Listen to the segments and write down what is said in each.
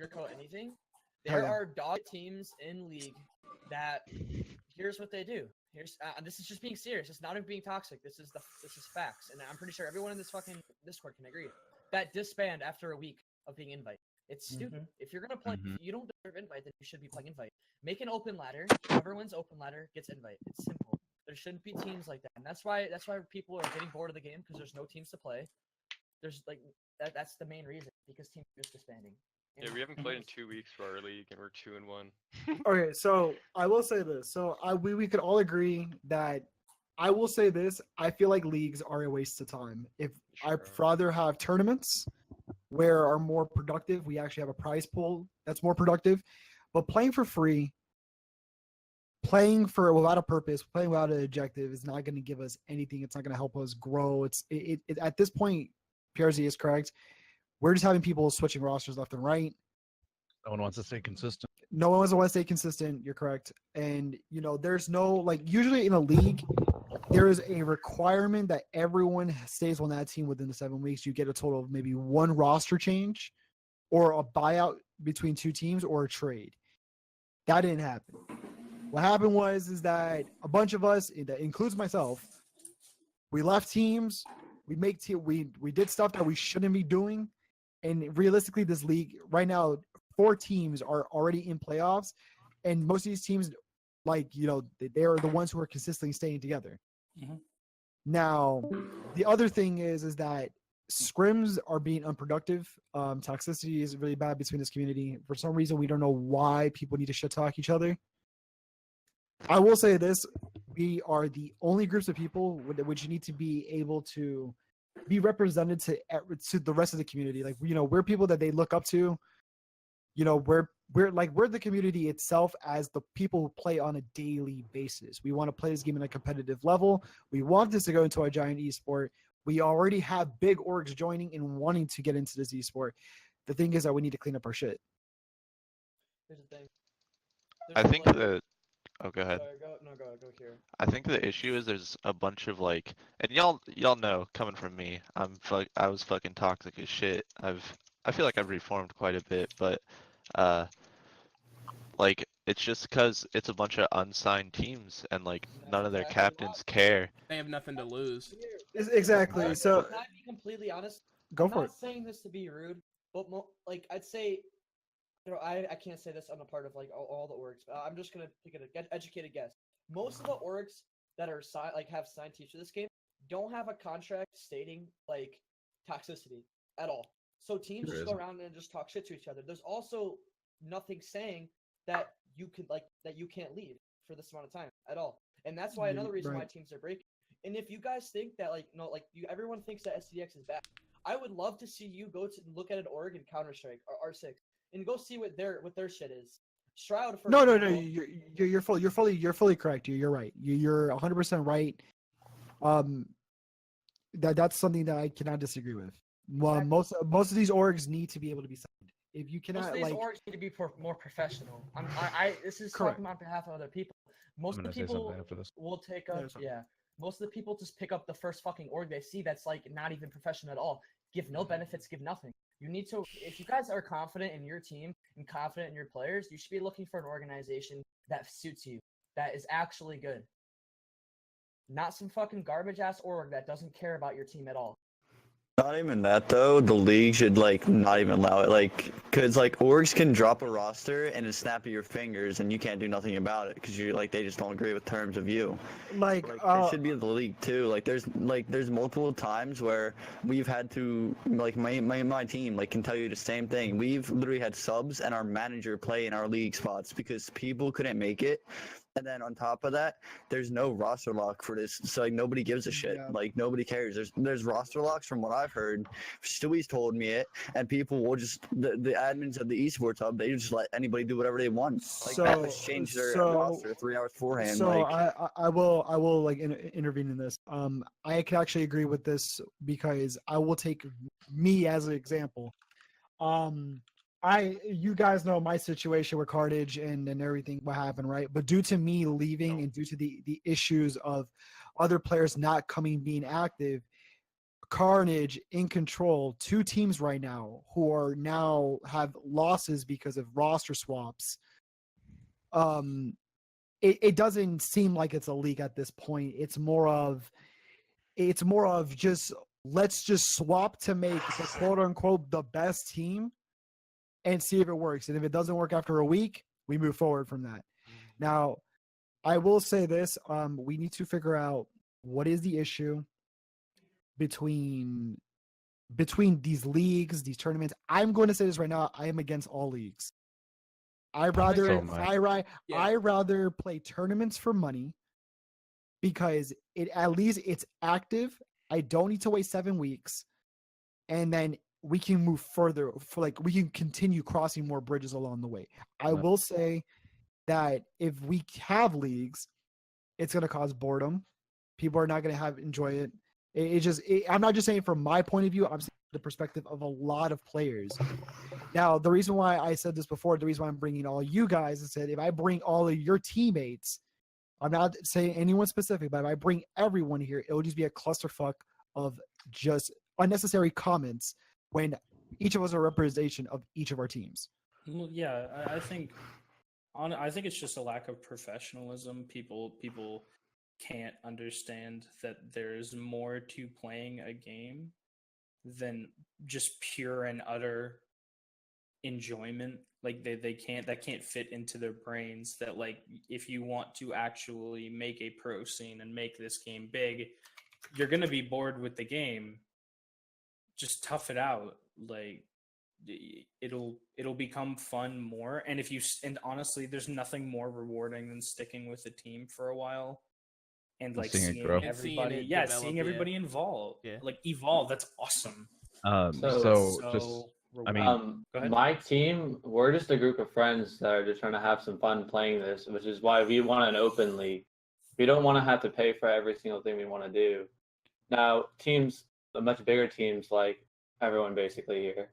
sugarcoat anything. There are dog teams in League that here's what they do. Here's this is just being serious. It's not even being toxic. This is facts, and I'm pretty sure everyone in this fucking Discord can agree that disband after a week of being invite. It's stupid. If you're gonna play, if you don't deserve invite, then you should be playing invite. Make an open ladder. Whoever wins open ladder gets invite. It's simple. There shouldn't be teams like that, and that's why people are getting bored of the game because there's no teams to play. There's like that's the main reason because teams are just disbanding. Yeah, we haven't played in 2 weeks for our league, and we're 2-1. Okay, so I will say this. So we could all agree that I will say this. I feel like leagues are a waste of time. If I'd rather have tournaments where are more productive, we actually have a prize pool that's more productive. But playing for free, playing for without a purpose, playing without an objective is not going to give us anything. It's not going to help us grow. It at this point, PRZ is correct. We're just having people switching rosters left and right. No one wants to stay consistent. No one wants to stay consistent. You're correct. And, there's no, like, usually in a league, there is a requirement that everyone stays on that team within the 7 weeks. You get a total of maybe one roster change or a buyout between two teams or a trade. That didn't happen. What happened is that a bunch of us, that includes myself, we left teams. We did stuff that we shouldn't be doing. And realistically, this league right now, 4 teams are already in playoffs, and most of these teams, they are the ones who are consistently staying together. Now, the other thing is that scrims are being unproductive. Toxicity is really bad between this community. For some reason, we don't know why people need to shit talk each other. I will say this: we are the only groups of people which need to be able to be represented to the rest of the community. Like, we're people that they look up to. We're the community itself as the people who play on a daily basis. We want to play this game at a competitive level. We want this to go into a giant esport. We already have big orgs joining and wanting to get into this esport. The thing is that we need to clean up our shit. Here's the thing. I think that. Oh, go ahead. Go here. I think the issue is there's a bunch of and y'all know coming from me, I was fucking toxic as shit. I feel like I've reformed quite a bit, but it's just because it's a bunch of unsigned teams and none of their captains care. They have nothing to lose. Exactly. So, can I be completely honest? Go for it. I'm not saying this to be rude, but I'd say, I can't say this on a part of all the orgs. I'm just gonna take an educated guess. Most of the orgs that are have signed teams for this game don't have a contract stating toxicity at all. So teams just go around and just talk shit to each other. There's also nothing saying that you can't leave for this amount of time at all. And that's why another reason why teams are breaking. And if you guys think that everyone thinks that SCDX is bad, I would love to see you go to look at an org in Counter-Strike or R6 and go see what their shit is. Shroud for no, you're fully correct. You're right. You're 100% right. That's something that I cannot disagree with. Well, exactly. most of these orgs need to be able to be signed. If you cannot, most of these orgs need to be more professional. This is correct. Talking on behalf of other people. Most of the people will take up. Most of the people just pick up the first fucking org they see that's not even professional at all. Give no benefits, give nothing. You need to, if you guys are confident in your team and confident in your players, you should be looking for an organization that suits you, that is actually good. Not some fucking garbage ass org that doesn't care about your team at all. Not even that though. The league should not even allow it. Cause orgs can drop a roster and just snap at your fingers and you can't do nothing about it because you they just don't agree with terms of you. It should be the league too. There's multiple times where we've had to my team can tell you the same thing. We've literally had subs and our manager play in our league spots because people couldn't make it. And then on top of that, there's no roster lock for this, so nobody gives a shit. Yeah. Nobody cares. There's roster locks from what I've heard. Stewie's told me it, and people will just the admins of the esports hub, they just let anybody do whatever they want. Just change their roster 3 hours beforehand. So I will intervene in this. I can actually agree with this because I will take me as an example. You guys know my situation with Carnage and everything, what happened, right? But due to me leaving and due to the issues of other players not being active, Carnage in control, 2 teams right now who are now have losses because of roster swaps. It doesn't seem like it's a league at this point. It's more of just let's just swap to make the quote unquote the best team and see if it works. And if it doesn't work after a week, we move forward from that. Now, I will say this, we need to figure out what is the issue between these leagues, these tournaments. I'm going to say this right now, I am against all leagues. I rather play tournaments for money because at least it's active. I don't need to wait 7 weeks, and then we can move further. We can continue crossing more bridges along the way. I will say that if we have leagues, it's going to cause boredom. People are not going to enjoy it. I'm not just saying from my point of view. I'm saying the perspective of a lot of players. Now, the reason why I said this before, the reason why I'm bringing all you guys, is that if I bring all of your teammates, I'm not saying anyone specific, but if I bring everyone here, it'll just be a clusterfuck of just unnecessary comments when each of us are a representation of each of our teams. Well, yeah, I think it's just a lack of professionalism. People can't understand that there's more to playing a game than just pure and utter enjoyment. Like that can't fit into their brains that, like, if you want to actually make a pro scene and make this game big, you're going to be bored with the game. Just tough it out. Like, it'll become fun more. And honestly, there's nothing more rewarding than sticking with a team for a while and like seeing it seeing grow. everybody, And seeing it seeing develop, everybody involved, Yeah. like evolve. That's awesome. So I mean, Go ahead. My team, we're just a group of friends that are just trying to have some fun playing this, which is why we want an open league. We don't want to have to pay for every single thing we want to do. Now, teams, the much bigger teams, like everyone basically here,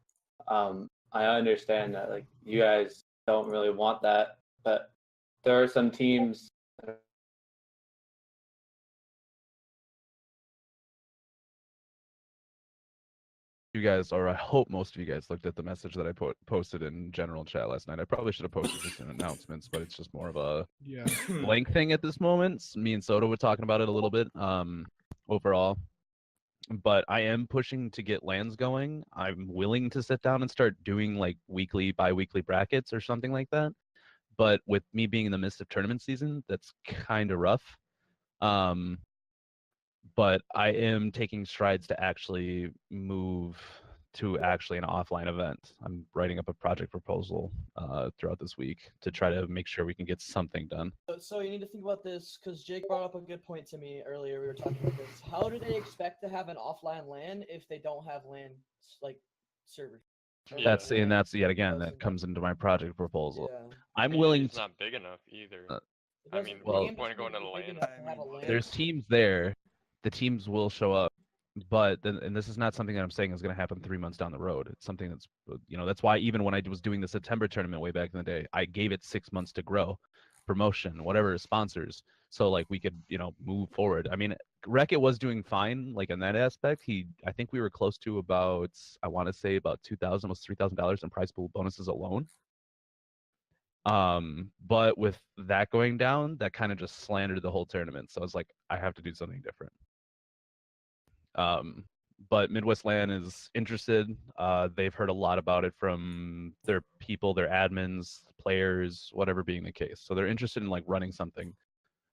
I understand that, like, you guys don't really want that, but there are some teams. you guys, or I hope most of you guys, looked at the message that I posted in general chat last night. I probably should have posted this in announcements, but it's just more of a blank thing at this moment. Me and Soda were talking about it a little bit overall, but I am pushing to get lands going. I'm willing to sit down and start doing like weekly, bi-weekly brackets or something like that. But with me being in the midst of tournament season, that's kind of rough. But I am taking strides to actually move to actually an offline event. I'm writing up a project proposal throughout this week to try to make sure we can get something done. So you need to think about this, because Jake brought up a good point to me earlier. We were talking about this. How do they expect to have an offline LAN if they don't have LAN like servers? Yeah. That's yet again that comes into my project proposal. Yeah. I'm willing It's to. not big enough either. Because mean, the well, game point of doesn't going to need to be LAN? big enough to have a LAN. There's teams there. The teams will show up, but then, and this is not something that I'm saying is going to happen 3 months down the road. It's something that's, that's why even when I was doing the September tournament way back in the day, I gave it 6 months to grow, promotion, whatever, sponsors, so like we could, move forward. I mean, Wreck-It was doing fine, like in that aspect. I think we were close to about, I want to say about $2,000, almost $3,000 in prize pool bonuses alone. But with that going down, that kind of just slandered the whole tournament. So I was like, I have to do something different. But Midwest LAN is interested. They've heard a lot about it from their people, their admins, players, whatever being the case. So they're interested in like running something,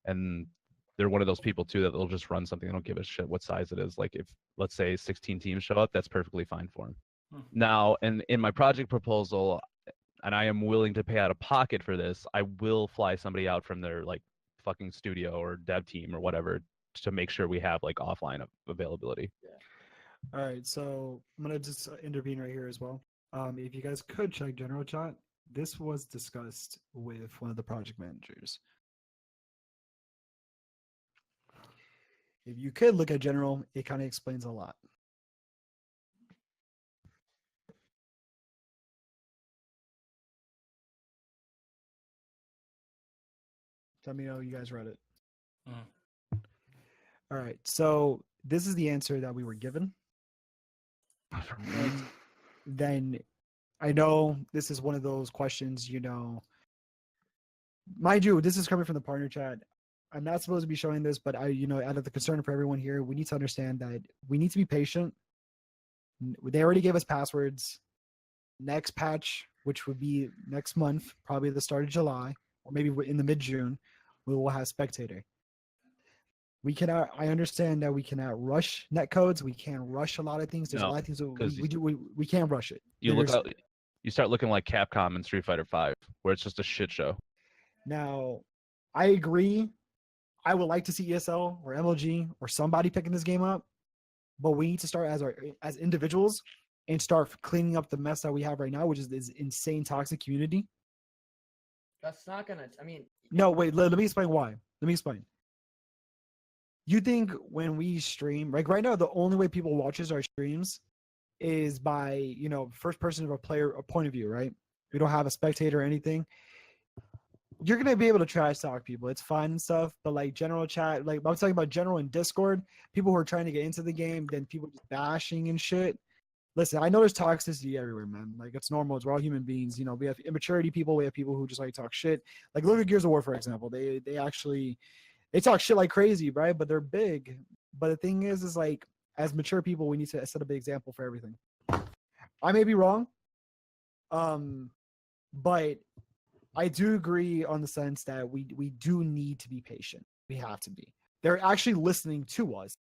and they're one of those people too that they'll just run something. They don't give a shit what size it is. Like if, let's say, 16 teams show up, that's perfectly fine for them. Now, and in my project proposal, and I am willing to pay out of pocket for this, I will fly somebody out from their like fucking studio or dev team or whatever to make sure we have like offline availability. All right, so I'm gonna just intervene right here as well. If you guys could check general chat, this was discussed with one of the project managers. If you could look at general, it kind of explains a lot. Let me know you guys read it. All right, so this is the answer that we were given. then I know this is one of those questions, mind you, this is coming from the partner chat. I'm not supposed to be showing this, but out of the concern for everyone here, we need to understand that we need to be patient. They already gave us passwords. Next patch, which would be next month, probably the start of July, or maybe in the mid-June, we will have spectator. I understand that we cannot rush netcodes. We can't rush a lot of things. There's a lot of things that we can't rush it. You start looking like Capcom in Street Fighter V, where it's just a shit show. Now, I agree. I would like to see ESL or MLG or somebody picking this game up, but we need to start as individuals and start cleaning up the mess that we have right now, which is this insane toxic community. That's not gonna. No, wait. Let me explain why. Let me explain. You think when we stream, like right now, the only way people watches our streams is by first person of a player, a point of view, right? We don't have a spectator or anything. You're gonna be able to trash talk people. It's fun and stuff, but like general chat, like I'm talking about general in Discord, people who are trying to get into the game, then people just bashing and shit. Listen, I know there's toxicity everywhere, man. Like it's normal. We're all human beings. We have immaturity people. We have people who just like talk shit. Like look at Gears of War, for example. They talk shit like crazy, right? But they're big. But the thing is like as mature people, we need to set a big example for everything. I may be wrong, but I do agree on the sense that we do need to be patient. We have to be. They're actually listening to us.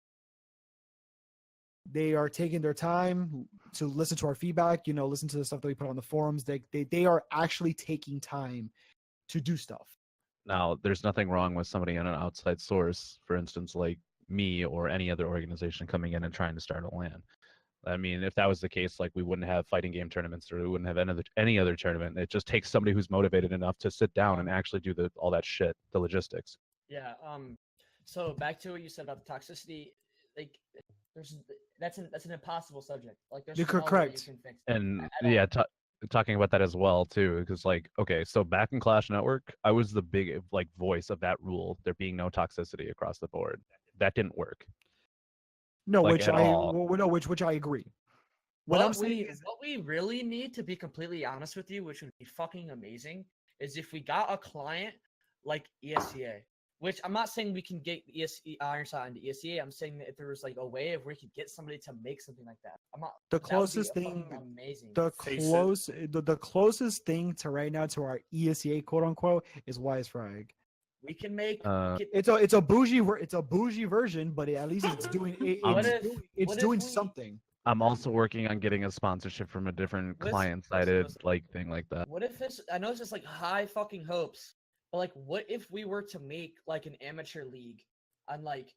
They are taking their time to listen to our feedback, listen to the stuff that we put on the forums. They are actually taking time to do stuff. Now, there's nothing wrong with somebody in an outside source, for instance, like me or any other organization coming in and trying to start a LAN. I mean, if that was the case, like we wouldn't have fighting game tournaments or we wouldn't have any other tournament. It just takes somebody who's motivated enough to sit down and actually do all that shit, the logistics. Yeah. So back to what you said about the toxicity, like that's an impossible subject. Like there's You're no way correct. you can fix it And at all. talking about that as well too, because like, okay, so back in Clash Network, I was the big like voice of that rule, there being no toxicity across the board. That didn't work. No, Like, which at all. which I agree. What I'm saying is, what we really need, to be completely honest with you, which would be fucking amazing, is if we got a client like ESEA. Which I'm not saying we can get Ironsight into ESEA. I'm saying that if there was like a way if we could get somebody to make something like that. the closest thing, amazing. the closest thing to right now to our ESEA quote unquote is Wise Frag. We can make it's a bougie version, but at least it's doing it's doing something. I'm also working on getting a sponsorship from a different client-sided like thing like that. What if this? I know it's just like high fucking hopes, but like, what if we were to make like an amateur league on like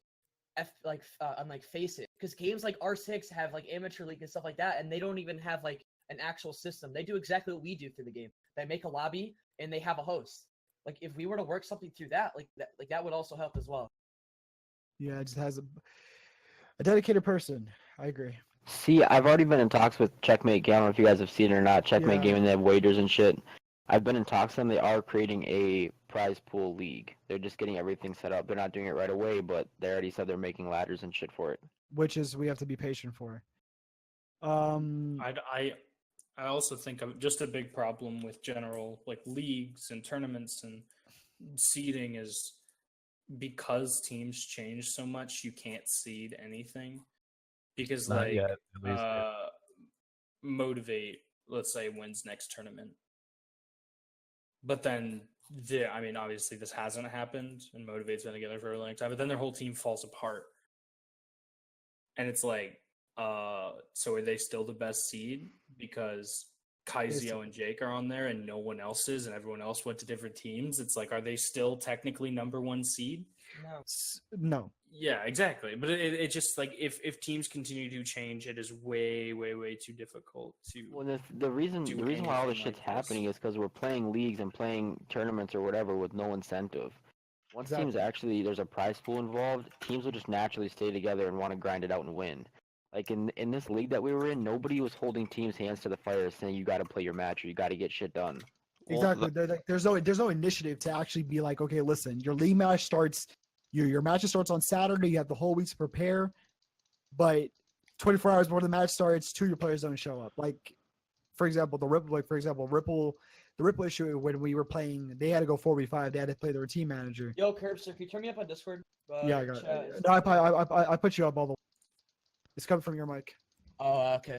Face It? Because games like R6 have like amateur league and stuff like that, and they don't even have like an actual system. They do exactly what we do through the game. They make a lobby and they have a host. Like if we were to work something through that, that would also help as well. Yeah, it just has a dedicated person. I agree. See, I've already been in talks with Checkmate Game. I don't know if you guys have seen it or not. Checkmate Gaming, they have wagers and shit. I've been in talks with them. They are creating a prize pool league. They're just getting everything set up. They're not doing it right away, but they already said they're making ladders and shit for it. Which is we have to be patient for. I also think just a big problem with general like leagues and tournaments and seeding is because teams change so much, you can't seed anything. Because Not like yet, at least, yeah. Motivate, let's say, wins next tournament. But then obviously this hasn't happened and Motivate's been together for a long time, but then their whole team falls apart. And it's like, so are they still the best seed because Kaizio and Jake are on there and no one else is and everyone else went to different teams? It's like, are they still technically number one seed? No. Yeah, exactly. But it just like if teams continue to change, it is way, way, way too difficult to. Well, the reason why all this shit's happening is because we're playing leagues and playing tournaments or whatever with no incentive. Once teams actually there's a prize pool involved, teams will just naturally stay together and want to grind it out and win. Like in this league that we were in, nobody was holding teams' hands to the fire saying you got to play your match or you got to get shit done. Exactly. There's no initiative to actually be like, okay, listen, your league match starts. Your match starts on Saturday. You have the whole week to prepare, but 24 hours before the match starts, 2 of your players don't show up. Like, for example, the Ripple issue when we were playing, they had to go 4v5. They had to play their team manager. Yo, Curbster, can you turn me up on Discord? Yeah, I got chat it. is- No, I put you up all the way. It's coming from your mic. Oh, okay.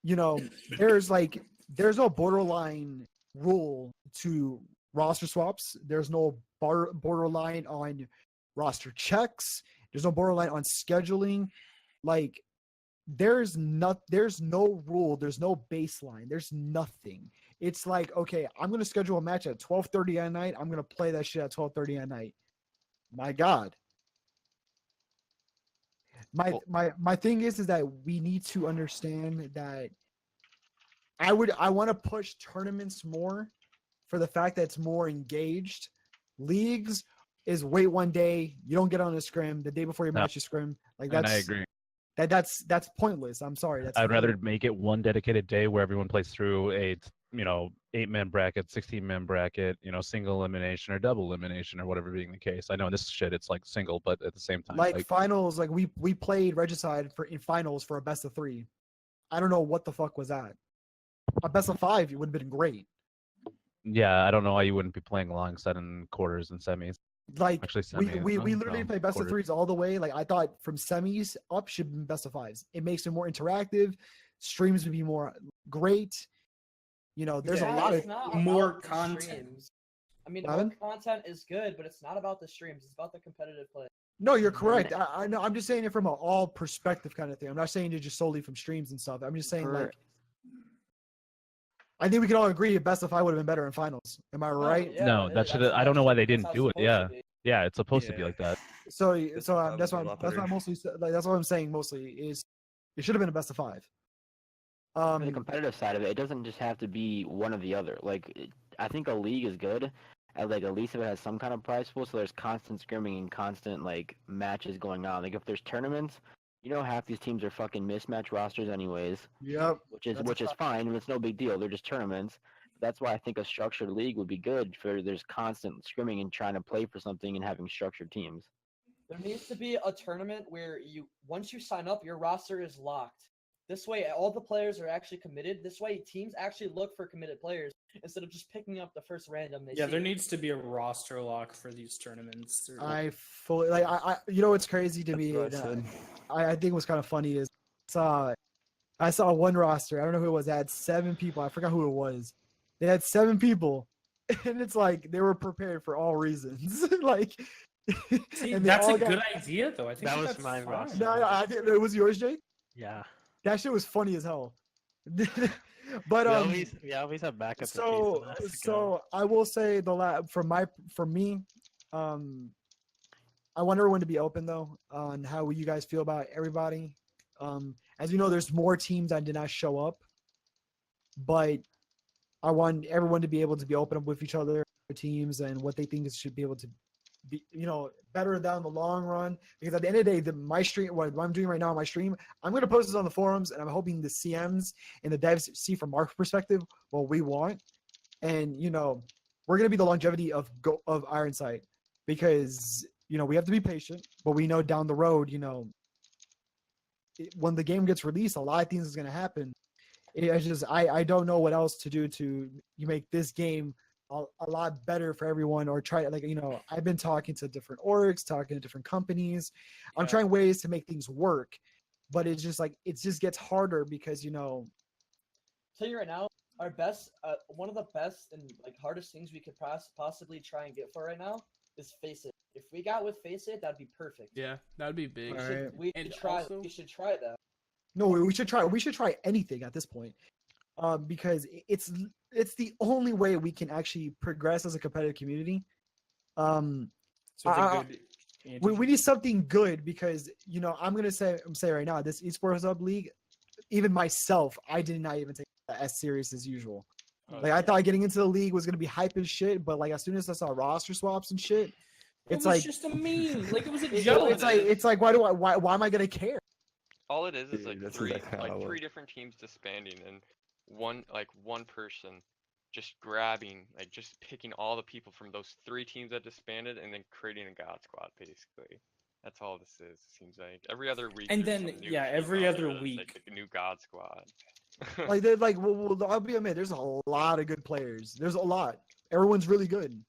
You know, there's no borderline rule to roster swaps. There's no borderline on roster checks. There's no borderline on scheduling. Like, there's no rule. There's no baseline. There's nothing. It's like, okay, I'm gonna schedule a match at 12:30 at night. I'm gonna play that shit at 12:30 at night. My God. My thing is that we need to understand that I want to push tournaments more for the fact that it's more engaged. Leagues is wait one day, you don't get on a scrim, the day before your match you scrim. Like, And I agree. That's pointless. I'm sorry. I'd rather make it one dedicated day where everyone plays through a 8-man bracket, 16-man bracket, single elimination or double elimination or whatever being the case. I know in this shit it's like single, but at the same time, like finals. Like we played Regicide in finals for a best of 3. I don't know what the fuck was that. A best of 5 would have been great. Yeah, I don't know why you wouldn't be playing alongside in quarters and semis. Like, Actually, we literally play best quarters. of 3s all the way. Like, I thought from semis up should be best of 5s. It makes it more interactive. Streams would be more great. There's a lot it's of not more about the content. streams. I mean, Pardon? more content is good, but it's not about the streams. It's about the competitive play. No, you're correct. I know. I'm just saying it from an all perspective kind of thing. I'm not saying it just solely from streams and stuff. I'm just saying like, I think we can all agree a best of 5 would have been better in finals. Am I right? Yeah, No, it that is. should. That's- I don't know why they that's didn't how do it. it's supposed Yeah, to be. yeah, it's supposed to be Yeah. like that. So Best so of 5 that's would why be a lot I mostly like that's what I'm saying mostly is it should have been a best of 5. For the competitive side of it, it doesn't just have to be one or the other. Like, I think a league is good, at like at least if it has some kind of prize pool, so there's constant scrimming and constant like matches going on. Like if there's tournaments, half these teams are fucking mismatch rosters anyways, Yep. which is That's a fine, and it's no big deal. They're just tournaments. That's why I think a structured league would be good for there's constant scrimming and trying to play for something and having structured teams. There needs to be a tournament where once you sign up, your roster is locked. This way, all the players are actually committed. This way, teams actually look for committed players instead of just picking up the first random they see. There needs to be a roster lock for these tournaments. I fully like I what's crazy to me That's what I and, said. I think what's kind of funny is I saw one roster, I don't know who it was, it had 7 people. I forgot who it was. They had 7 people and it's like they were prepared for all reasons. Like See, and they that's all a got- good idea, though. I think That was that's my fine. roster. No, I think it was yours, Jake. Yeah. That shit was funny as hell. But We always have backup. so I will say for me, I want everyone to be open though on how you guys feel about everybody. As you know, there's more teams that did not show up, but I want everyone to be able to be open with each other, teams, and what they think it should be able to be, better down the long run. Because at the end of the day, my stream, what I'm doing right now on my stream, I'm going to post this on the forums, and I'm hoping the CMs and the devs see from our perspective what we want. And we're going to be the longevity of Ironsight, because we have to be patient, but we know down the road, when the game gets released, a lot of things is going to happen. I don't know what else to do to make this game a lot better for everyone, or try I've been talking to different orgs, talking to different companies. I'm trying ways to make things work, but it's just it just gets harder because Tell you right now, our best, one of the best and hardest things we could possibly try and get for right now is Face It. If we got with Face It, that'd be perfect. Yeah, that'd be big. We And should try. also- We should try that. no, we should try anything at this point, because it's the only way we can actually progress as a competitive community. So it's a good We need something good, because I'm gonna say right now, this esports hub league, even myself, I did not even take that as serious as usual. I thought getting into the league was gonna be hype as shit, but as soon as I saw roster swaps and shit, It was just a meme. Like, it was a it- joke. it's like why am I gonna care? All it is Dude, like that's three exactly how I was. 3 different teams disbanding and one person just grabbing, just picking all the people from those 3 teams that disbanded and then creating a god squad basically. That's all this is. It seems like every other week. And there's then, some new yeah, team every out other there that's week. like the new God Squad. Like they're like, well, I'll be admit, there's a lot of good players. There's a lot. Everyone's really good,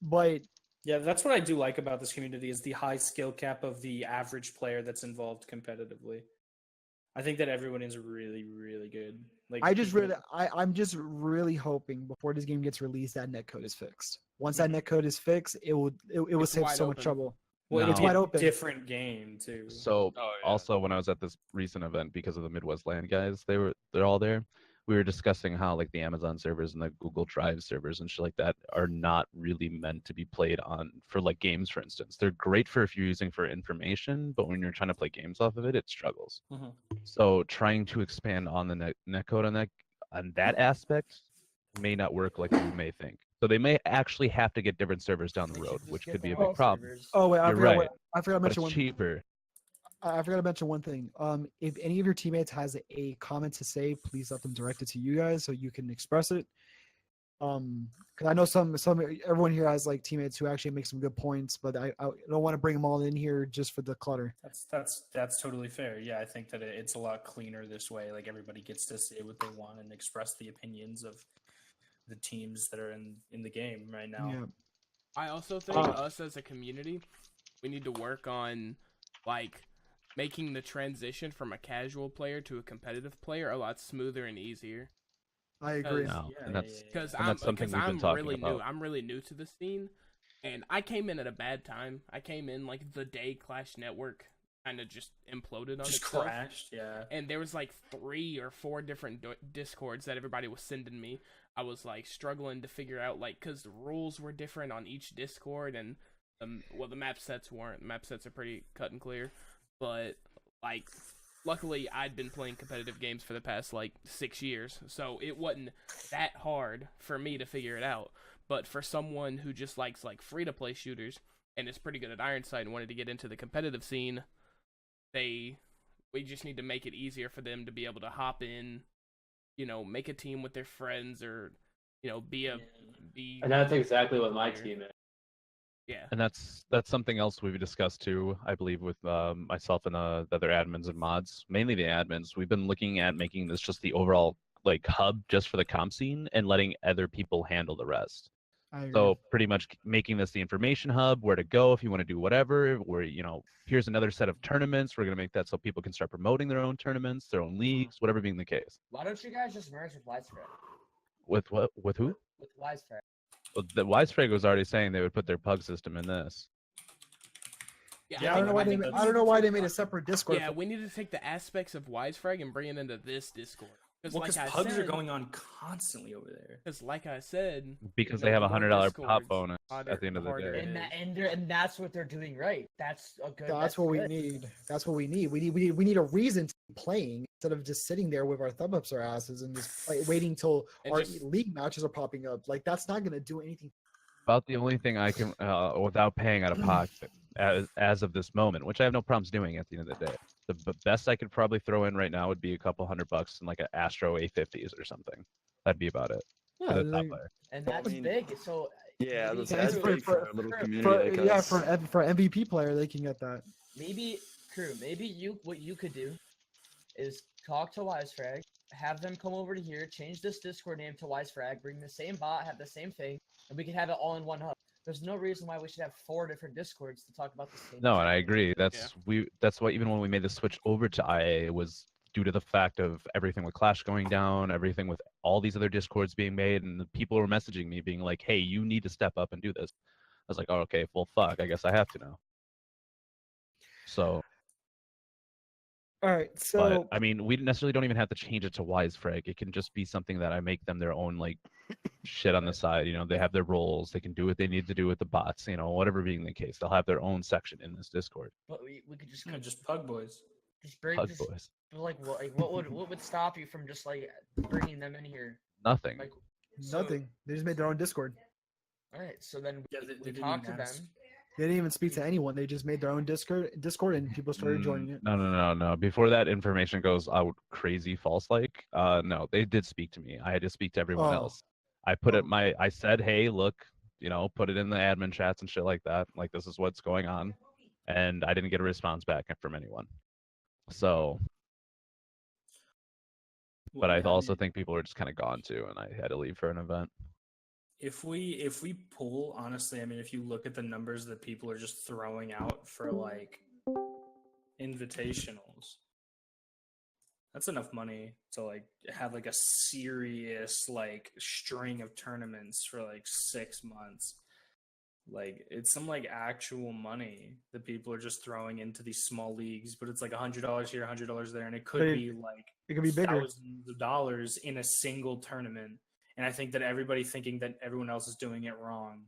but Yeah, that's what I do like about this community is the high skill cap of the average player that's involved competitively. I think that everyone is really, really good. Like I'm just really hoping before this game gets released that netcode is fixed. Once that netcode is fixed, it will It's save wide so much open. trouble. Well, It's it'd be wide a open. different game too. So Oh, yeah. also when I was at this recent event because of the Midwest LAN guys, they're all there. We were discussing how like the Amazon servers and the Google Drive servers and shit like that are not really meant to be played on for like games, for instance. They're great for if you're using for information, but when you're trying to play games off of it, it struggles. Mhm. So trying to expand on the netcode on that aspect may not work like we may think. So they may actually have to get different servers down the They should road, just which get could be a their big own problem. servers. Oh wait, You're right, I forgot to but mention it's one. cheaper. I forgot to mention one thing. If any of your teammates has a comment to say, please let them direct it to you guys so you can express it. Because I know some everyone here has like teammates who actually make some good points, but I don't want to bring them all in here just for the clutter. That's totally fair. Yeah, I think that it's a lot cleaner this way. Like everybody gets to say what they want and express the opinions of the teams that are in the game right now. Yeah. I also think us as a community, we need to work on like making the transition from a casual player to a competitive player a lot smoother and easier. I agree. No, Yeah, and yeah, that's yeah, Because and that's something we've been talking really about. new. I'm really new to the scene, and I came in at a bad time. I came in like the day Clash Network kind of just imploded on Just itself. crashed. Yeah. And there was like 3 or 4 different discords that everybody was sending me. I was like struggling to figure out like because the rules were different on each discord, and the map sets weren't. Map sets are pretty cut and clear, but like luckily I'd been playing competitive games for the past like 6 years, so it wasn't that hard for me to figure it out. But for someone who just likes like free to play shooters and is pretty good at Ironsight and wanted to get into the competitive scene, we just need to make it easier for them to be able to hop in, make a team with their friends, or be. And that's exactly what my team is. Yeah. And that's something else we've discussed too, I believe, with myself and the other admins and mods, mainly the admins. We've been looking at making this just the overall like hub just for the comp scene and letting other people handle the rest. I agree. So pretty much making this the information hub, where to go if you want to do whatever, where, here's another set of tournaments. We're going to make that so people can start promoting their own tournaments, their own leagues, whatever being the case. Why don't you guys just merge with Widespread? With what? With who? With Widespread. Well, the Widespread was already saying they would put their pug system in this. Yeah, I don't know why they made a separate Discord. Yeah, we need to take the aspects of Wisefrag and bring it into this Discord. Because pugs are going on constantly over there. Because like I said, because they have $100 pop bonus at the end of the day. And that's what they're doing right. That's a good. That's what we need. That's what we need. We need a reason to be playing instead of just sitting there with our thumb ups our asses and just waiting till our league matches are popping up. Like that's not gonna do anything. About the only thing I can, without paying out of pocket, as of this moment, which I have no problems doing at the end of the day. The best I could probably throw in right now would be a couple $100 in like an Astro A50s or something. That'd be about it. Yeah, For the top player. And that's big. So Yeah, maybe that's crew- big for a little community. like us. for MVP player they can get that. maybe crew. Maybe what you could do is talk to Wisefrag, have them come over to here, change this Discord name to Wisefrag, bring the same bot, have the same thing, and we can have it all in one hub. There's no reason why we should have 4 different Discords to talk about the same. No, thing. and I agree. That's why even when we made the switch over to IA, it was due to the fact of everything with Clash going down, everything with all these other Discords being made, and the people were messaging me being like, "Hey, you need to step up and do this." I was like, "Oh, okay, well, fuck, I guess I have to now." So. All right, so But I mean, we necessarily don't even have to change it to Wisefrag. It can just be something that I make them their own like shit on the side. They have their roles. They can do what they need to do with the bots. Whatever being the case, they'll have their own section in this Discord. But we could just Just pug boys. just bring Pug just, boys. like what would stop you from just like bringing them in here? Nothing. Like nothing. They just made their own Discord. All right, so then Yeah, they we didn't talk to even ask. them. They didn't even speak to anyone. They just made their own Discord, and people started joining it. No. Before that information goes out crazy false like, no, they did speak to me. I had to speak to everyone else. I put I said, hey, look, put it in the admin chats and shit like that. Like, this is what's going on. and I didn't get a response back from anyone. So, but I also think people were just kind of gone too, and I had to leave for an event. If we pull, honestly, I mean, if you look at the numbers that people are just throwing out for like invitationals, that's enough money to like have like a serious like string of tournaments for like 6 months. Like it's some like actual money that people are just throwing into these small leagues, but it's like $100 here, $100 there, and it could be like it could be bigger. thousands of dollars in a single tournament. And I think that everybody thinking that everyone else is doing it wrong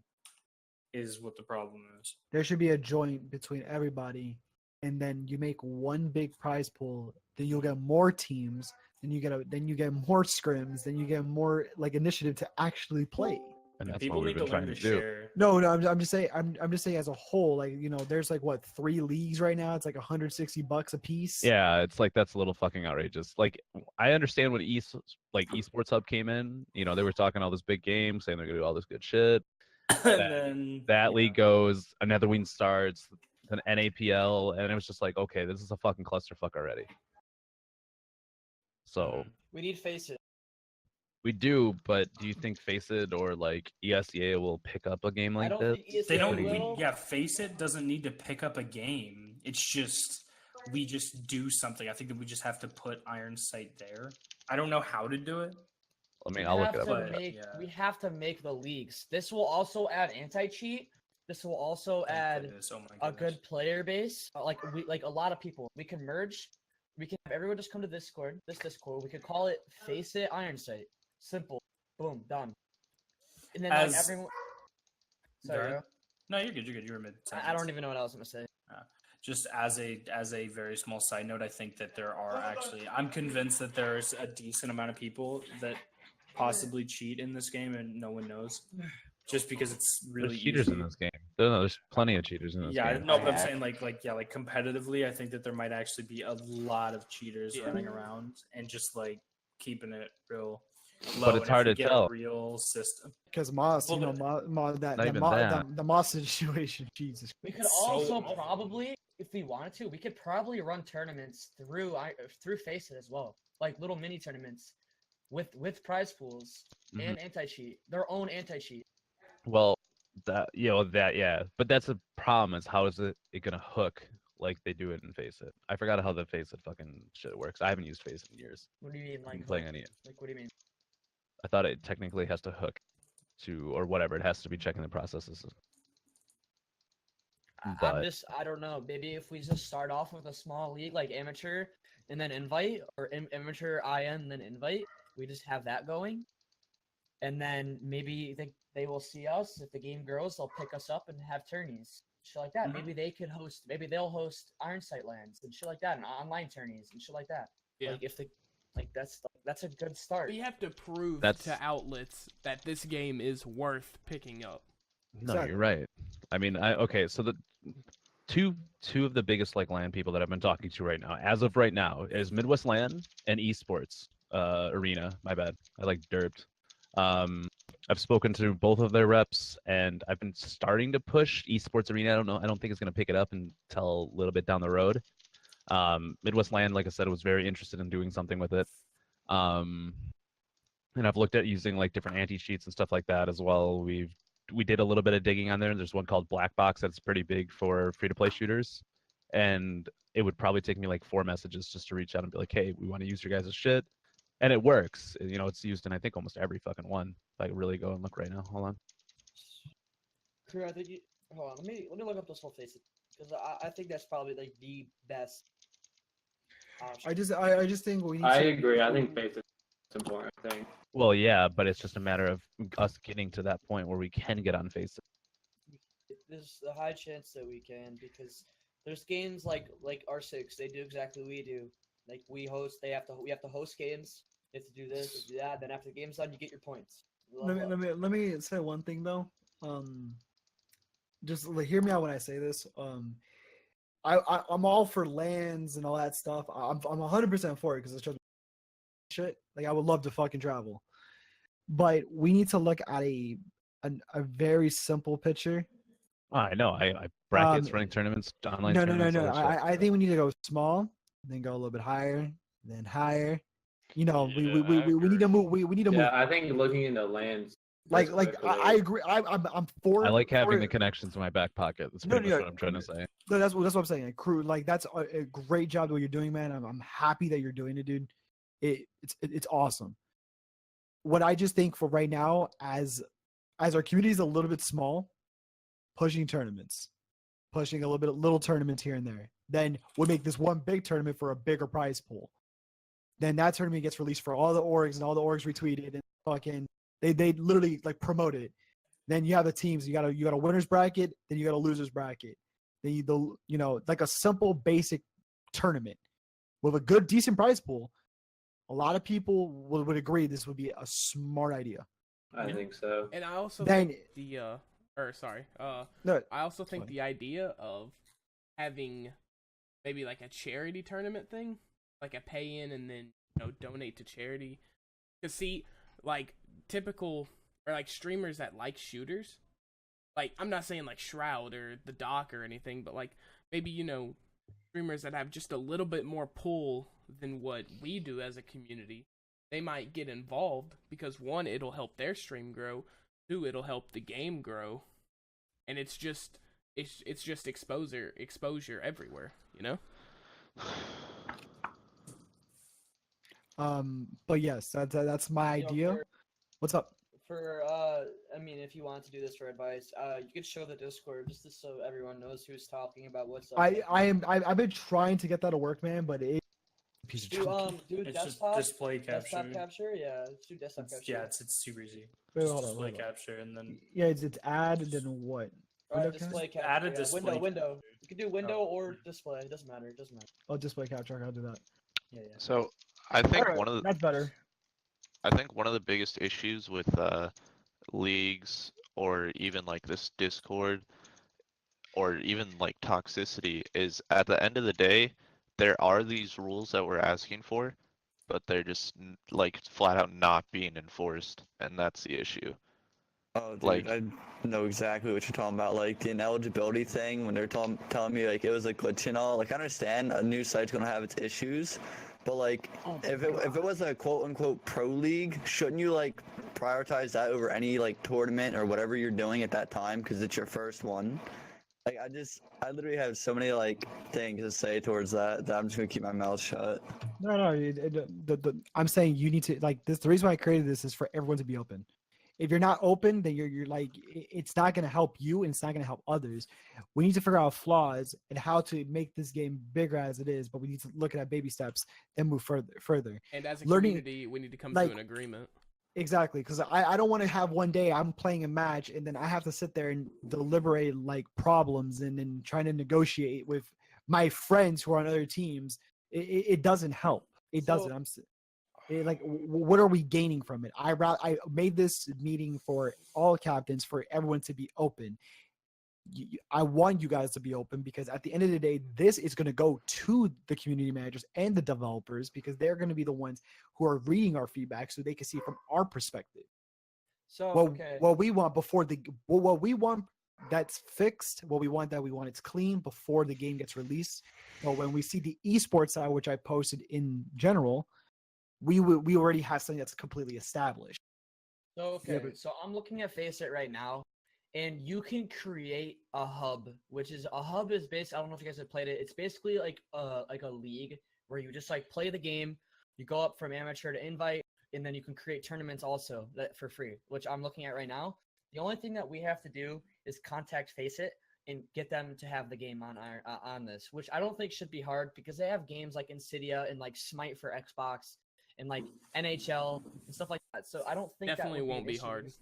is what the problem is. There should be a joint between everybody, and then you make one big prize pool. Then you'll get more teams. Then you get more scrims. Then you get more like initiative to actually play. And that's People what we've need been to learn trying to to do. share. No, I'm just saying. I'm just saying as a whole. Like there's like what 3 leagues right now. It's like $160 a piece. Yeah, it's like that's a little fucking outrageous. Like I understand when Esports Hub came in, they were talking all this big game, saying they're gonna do all this good shit. And then League goes, another wing starts, then NAPL, and it was just like, okay, this is a fucking clusterfuck already. So We need Face It. we do, but do you think Faceit or like ESEA will pick up a game like this? They don't. Face It doesn't need to pick up a game. It's just we just do something. I think that we just have to put Ironsight there. I don't know how to do it. I mean, I'll look it up. We have to make the leagues. This will also add anti-cheat. This will also add a good player base. Like a lot of people. We can merge. We can have everyone just come to this Discord. We could call it Face It Ironsight. Simple. Boom. Done. And then like everyone. Sorry, bro. No, you're good. You're good. You were mid. I don't even know what I was gonna say. Just as a very small side note, I think that there are actually. I'm convinced that there's a decent amount of people that possibly cheat in this game, and no one knows. Just because it's really there's cheaters easy. in this game. There's plenty of cheaters in this game. Yeah, no, but I'm saying like competitively, I think that there might actually be a lot of cheaters running around and just like keeping it real low. But it's hard to tell. A real system. Because Moss, Well, the Moss situation, Jesus. We could also probably, if we wanted to, we could probably run tournaments through Face It as well, like little mini tournaments with prize pools and anti-cheat, their own anti-cheat. Well, yeah, but that's a problem. Is how is it gonna hook like they do it in Faceit? I forgot how the Faceit fucking shit works. I haven't used Faceit in years. What do you mean, I've been playing any? Like, what do you mean? I thought it technically has to hook to or whatever. It has to be checking the processes. But I don't know. Maybe if we just start off with a small league like amateur and then invite, or amateur IN and then invite, we just have that going. And then maybe they will see us. If the game grows, they'll pick us up and have tourneys. Shit like that. Maybe they could host. Maybe they'll host Ironsight lands and shit like that, and online tourneys and shit like that. Yeah. Like if that's a good start. We have to prove to outlets that this game is worth picking up. No, you're right. I mean, so the two of the biggest like LAN people that I've been talking to right now, as of right now, is Midwest LAN and Esports Arena. My bad, I like derped. I've spoken to both of their reps, and I've been starting to push Esports Arena. I don't think it's going to pick it up until a little bit down the road. Midwest LAN, like I said, was very interested in doing something with it. And I've looked at using like different anti-cheats and stuff like that as well. We did a little bit of digging on there. There's one called Black Box that's pretty big for free-to-play shooters, and it would probably take me like 4 messages just to reach out and be like, hey, we want to use your guys' shit. And it works. It's used in I think almost every fucking one. If I could really go and look right now. Hold on. Crew, I think hold on. Let me look up this whole Face It, because I think that's probably like the best option. I just think we need I to... agree. I think Face It's important thing. Well, yeah, but it's just a matter of us getting to that point where we can get on Face It. There's a high chance that we can, because there's games like R6. They do exactly what we do. Like we have to host games. You have to do this, do that. Then after the game's done, you get your points. Let me say one thing though. Just hear me out when I say this. I'm all for lands and all that stuff. I'm 100% for it because it's just shit. Like I would love to fucking travel, but we need to look at a very simple picture. I know. I brackets, running tournaments, online No. tournaments. all that shit? I think we need to go small, then go a little bit higher, then higher. You know, we need to move. We need to move. Yeah, I think looking into lands. Like I agree. I'm for. I like having the for, connections in my back pocket. That's No, pretty no, much what I'm trying to say. No, that's what I'm saying. Like, crew, like that's a great job what you're doing, man. I'm happy that you're doing it, dude. It's awesome. What I just think for right now, as our community is a little bit small, pushing tournaments, pushing a little tournaments here and there. Then we'll make this one big tournament for a bigger prize pool. Then that tournament gets released for all the orgs, and all the orgs retweeted, and fucking they literally like promote it. Then you have the teams. You got a winners bracket, then you got a losers bracket. Then you know, like a simple basic tournament with a good decent prize pool. A lot of people would agree this would be a smart idea. I think so. And I also Then- think the No, I also think fine. the idea of having maybe like a charity tournament thing, like a pay in and then, you know, donate to charity. Cause see, like typical or like streamers that like shooters, like I'm not saying like Shroud or the Doc or anything, but like maybe, you know, streamers that have just a little bit more pull than what we do as a community, they might get involved because one, it'll help their stream grow, two, it'll help the game grow, and it's just exposure everywhere, you know. But yes, that's my You know, idea. What's up? I mean, if you want to do this for advice, you could show the Discord just so everyone knows who's talking about what's up. I've been trying to get that to work, man, but it piece of do junk. do It's just desktop display desktop capture. capture. Yeah, do desktop capture. Yeah, it's super easy. Wait, Just hold on, display hold on. capture and then Yeah, it's add and then what? Window Display capture. Add a yeah. display Window. You can do window Oh, or display. It doesn't matter. It doesn't matter. Oh, display capture. I'll do that. Yeah. So I think Alright, one of the that's better. I think one of the biggest issues with leagues or even like this Discord or even like toxicity is at the end of the day, there are these rules that we're asking for, but they're just like flat out not being enforced, and that's the issue. Oh, dude, Like- I know exactly what you're talking about. Like the ineligibility thing, when they're telling me like it was a glitch and all. Like I understand a new site's gonna have its issues, but like if it was a quote unquote pro league, shouldn't you like prioritize that over any like tournament or whatever you're doing at that time because it's your first one? Like I literally have so many like things to say towards that I'm just gonna keep my mouth shut. No. I'm saying you need to like this. The reason why I created this is for everyone to be open. If you're not open, then you're like it's not gonna help you and it's not gonna help others. We need to figure out flaws and how to make this game bigger as it is, but we need to look at baby steps and move further. And as a Learning- community, we need to come like- to an agreement. Exactly, because I don't want to have one day I'm playing a match and then I have to sit there and deliberate like problems and then trying to negotiate with my friends who are on other teams. It doesn't help. It So- doesn't. Like, what are we gaining from it? I made this meeting for all captains for everyone to be open. I want you guys to be open because at the end of the day, this is going to go to the community managers and the developers because they're going to be the ones who are reading our feedback so they can see from our perspective. So okay. What we want what we want that's fixed, what we want it's clean before the game gets released. So when we see the esports side, which I posted in general, we already have something that's completely established. So Yeah, okay, but- so I'm looking at Face It right now, and you can create a hub, which is basically, I don't know if you guys have played it. It's basically like a league where you just like play the game. You go up from amateur to invite, and then you can create tournaments also for free, which I'm looking at right now. The only thing that we have to do is contact Face It and get them to have the game on this, which I don't think should be hard because they have games like Insidia and like Smite for Xbox and like NHL and stuff like that. So I don't think Definitely that would won't be be an issue hard. because-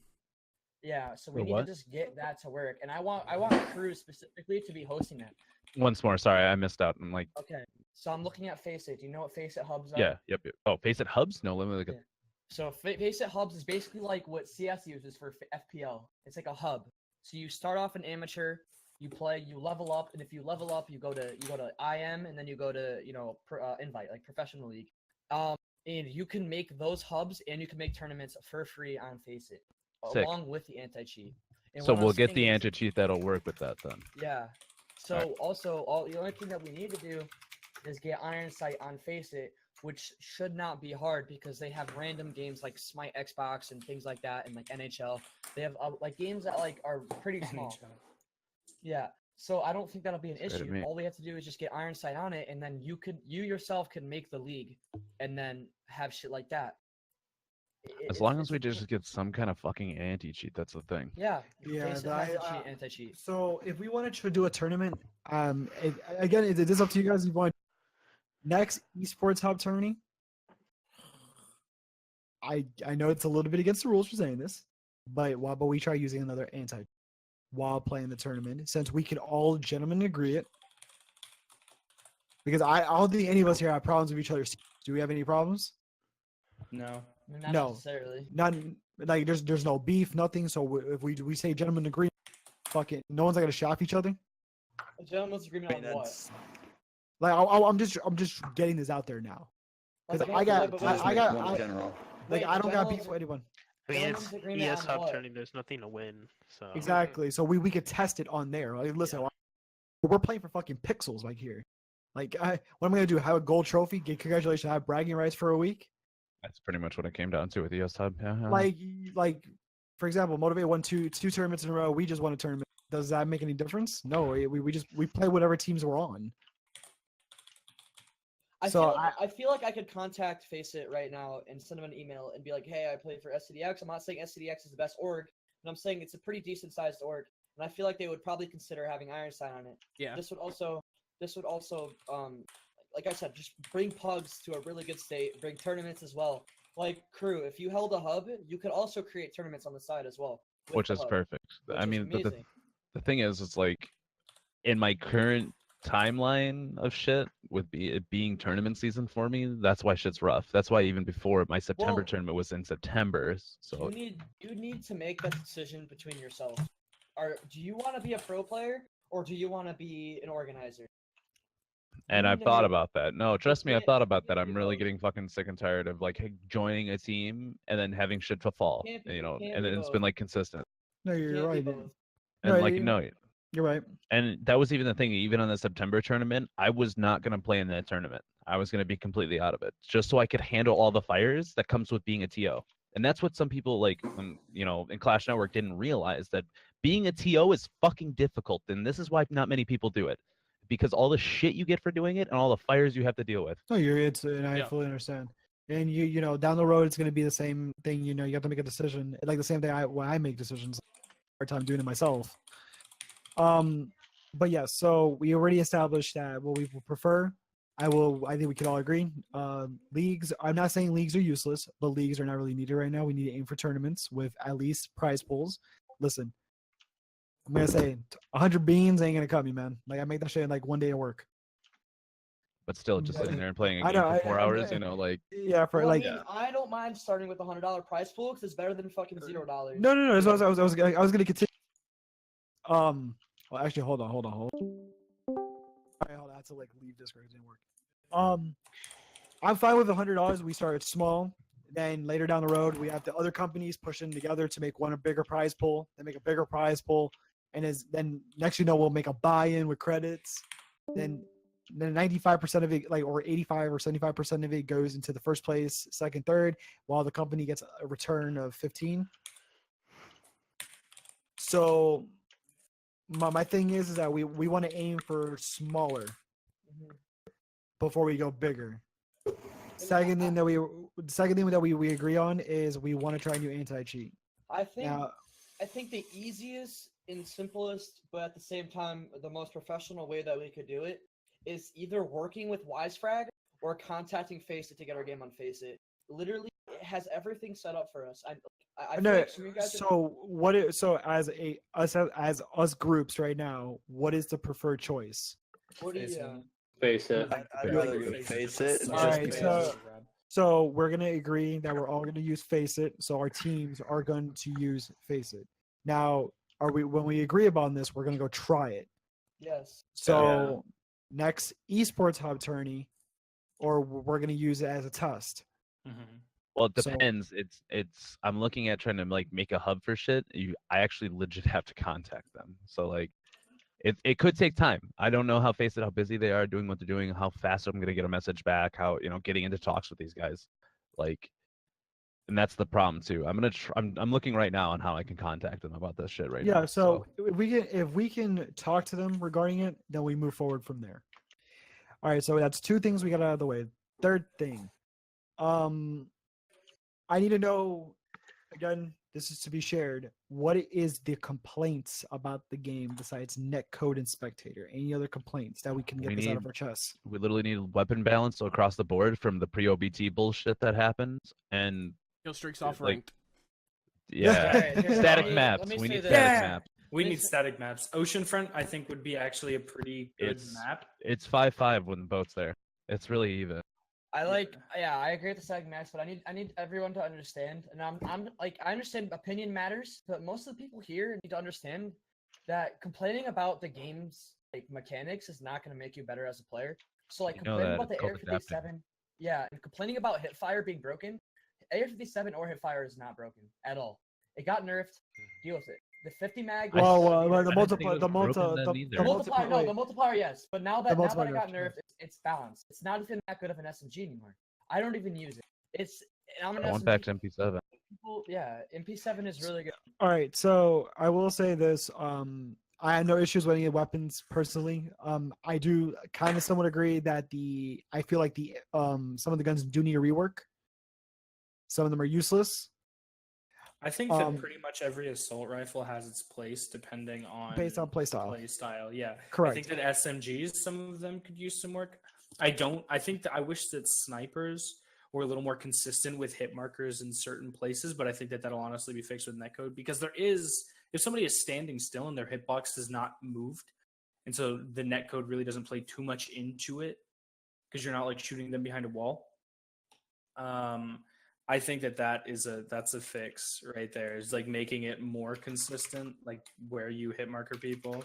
Yeah, so we For need what? to just get that to work, and I want Crew specifically to be hosting that. Once more, sorry, I missed out. I'm like, Okay, so I'm looking at Face It. Do you know what Face It hubs are? yeah, yep. Oh, Face It Hubs? No, let me look at. Yeah. So Face It hubs is basically like what CS uses for FPL. It's like a hub. So you start off an amateur, you play, you level up, and if you level up, you go to IM, and then you go to invite like professional league. And you can make those hubs, and you can make tournaments for free on Face It, Sick. along with the anti cheat. So we'll get the anti-cheat that'll work with that then. Yeah. So also, the only thing that we need to do is get Ironsight on Faceit, which should not be hard because they have random games like Smite Xbox and things like that, and like NHL. They have like games that like are pretty small. Yeah. So I don't think that'll be an issue. All we have to do is just get Ironsight on it, and then you yourself can make the league, and then have shit like that. As long as we just get some kind of fucking anti-cheat, that's the thing. Yeah. Yeah, Faceit has a cheat, anti-cheat. So if we wanted to do a tournament, again, it is up to you guys. If you want next esports hub tourney. I know it's a little bit against the rules for saying this, but we try using another anti while playing the tournament, since we can all gentlemen agree it. Because I don't think any of us here have problems with each other. Do we have any problems? No. Not necessarily. None. Like there's no beef, nothing. So if we say gentlemen agree, fuck it, no one's gonna shaft each other. A gentleman's agreement on what? Like I'm just getting this out there now. Because I don't got beef with anyone. I mean, it's ES hub turning. There's nothing to win. So Exactly. So we could test it on there. Like, listen, we're playing for fucking pixels like here. Like what am I gonna do? Have a gold trophy? Get congratulations? Have bragging rights for a week? That's pretty much what it came down to with ES hub. Yeah. Like for example, Motivate won two tournaments in a row. We just won a tournament. Does that make any difference? No. We play whatever teams we're on. I feel like I could contact Faceit right now and send them an email and be like, hey, I played for SCDX. I'm not saying SCDX is the best org, but I'm saying it's a pretty decent sized org, and I feel like they would probably consider having Ironsight on it. Yeah. This would also like I said, just bring pugs to a really good state, bring tournaments as well. Like crew, if you held a hub, you could also create tournaments on the side as well. Which is perfect. I mean, the thing is, it's like in my current timeline of shit with it being tournament season for me, that's why shit's rough. That's why even before my September tournament was in September. So you need to make that decision between yourselves. Do you want to be a pro player or do you want to be an organizer? And I've thought about that. No, trust me, I've thought about that. I'm really getting fucking sick and tired of like joining a team and then having shit to fall. You know, and it's been like consistent. No, you're right. And you're right. And that was even the thing. Even on the September tournament, I was not going to play in that tournament. I was going to be completely out of it, just so I could handle all the fires that comes with being a TO. And that's what some people like, in Clash Network didn't realize, that being a TO is fucking difficult. And this is why not many people do it, because all the shit you get for doing it and all the fires you have to deal with. No, and I fully understand. And you know, down the road, it's going to be the same thing. You know, you have to make a decision. Like the same thing when I make decisions, hard time doing it myself. But yeah, so we already established that what we will prefer. I think we can all agree. Leagues, I'm not saying leagues are useless, but leagues are not really needed right now. We need to aim for tournaments with at least prize pools. Listen, I'm gonna say 100 beans ain't gonna cut me, man. Like I make that shit in like one day of work. But still, just sitting there and playing a game for 4 hours, like. Yeah, I don't mind starting with a $100 prize pool because it's better than fucking $0. No. So I was gonna continue. Well, actually, hold on. All right, hold on. I have to like leave Discord. It didn't work. I'm fine with $100. We start small. Then later down the road, we have the other companies pushing together to make a bigger prize pool. They make a bigger prize pool, and then next we'll make a buy-in with credits. Then 95% of it, or 85 or 75% of it, goes into the first place, second, third, while the company gets a return of 15. So my thing is that we want to aim for smaller before we go bigger. Second thing that we agree on is we want to try new anti-cheat. I think the easiest and simplest, but at the same time the most professional way that we could do it is either working with Wisefrag or contacting Faceit to get our game on Faceit. Literally, it has everything set up for us. I No, like some of you guys as us groups right now, what is the preferred choice? Faceit. I'd rather go Faceit. All right, so we're gonna agree that we're all gonna use Faceit. So our teams are going to use Faceit. Now, when we agree upon this, we're gonna go try it. Yes. So next esports hub tourney, or we're gonna use it as a test. Well, it depends. It's I'm looking at trying to like make a hub for shit. I actually legit have to contact them. So like, it could take time. I don't know how busy they are doing what they're doing, how fast I'm gonna get a message back, how getting into talks with these guys, like, and that's the problem too. I'm looking right now on how I can contact them about this shit right now. Yeah, so if we can talk to them regarding it, then we move forward from there. All right, so that's 2 things we got out of the way. Third thing, I need to know, again, this is to be shared, what is the complaints about the game besides netcode and spectator? Any other complaints that we can get this out of our chests? We literally need weapon balance across the board from the pre-OBT bullshit that happens, and Kill streaks off like, ranked. yeah, Alright, static let maps. me We say need this. static maps. We need static maps. Oceanfront, I think, would be actually a pretty good It's map. it's 5-5 when the boat's there. It's really even. I I agree with the static maps, but I need everyone to understand, and I'm like, I understand opinion matters, but most of the people here need to understand that complaining about the game's like mechanics is not going to make you better as a player. So like complaining about the AR-57, yeah, and complaining about hipfire being broken, AR-57 or hipfire is not broken at all. It got nerfed. Deal with it. The 50 mag. Well, the multiplier, the multiplier, yes. But now that it got multiplier nerfed, it's balanced. It's not even that good of an SMG anymore. I don't even use it. I'm an I went SMG. back to MP7. Yeah, MP7 is really good. All right, so I will say this. I have no issues with any weapons personally. I do kind of somewhat agree that I feel like some of the guns do need a rework. Some of them are useless. I think that pretty much every assault rifle has its place depending on based on playstyle. Yeah, Correct. I think that SMGs, some of them could use some work. I think that I wish that snipers were a little more consistent with hit markers in certain places, but I think that that'll honestly be fixed with netcode, because if somebody is standing still and their hitbox is not moved, and so the netcode really doesn't play too much into it because you're not like shooting them behind a wall. I think that's a fix right there. It's like making it more consistent, like where you hit marker people.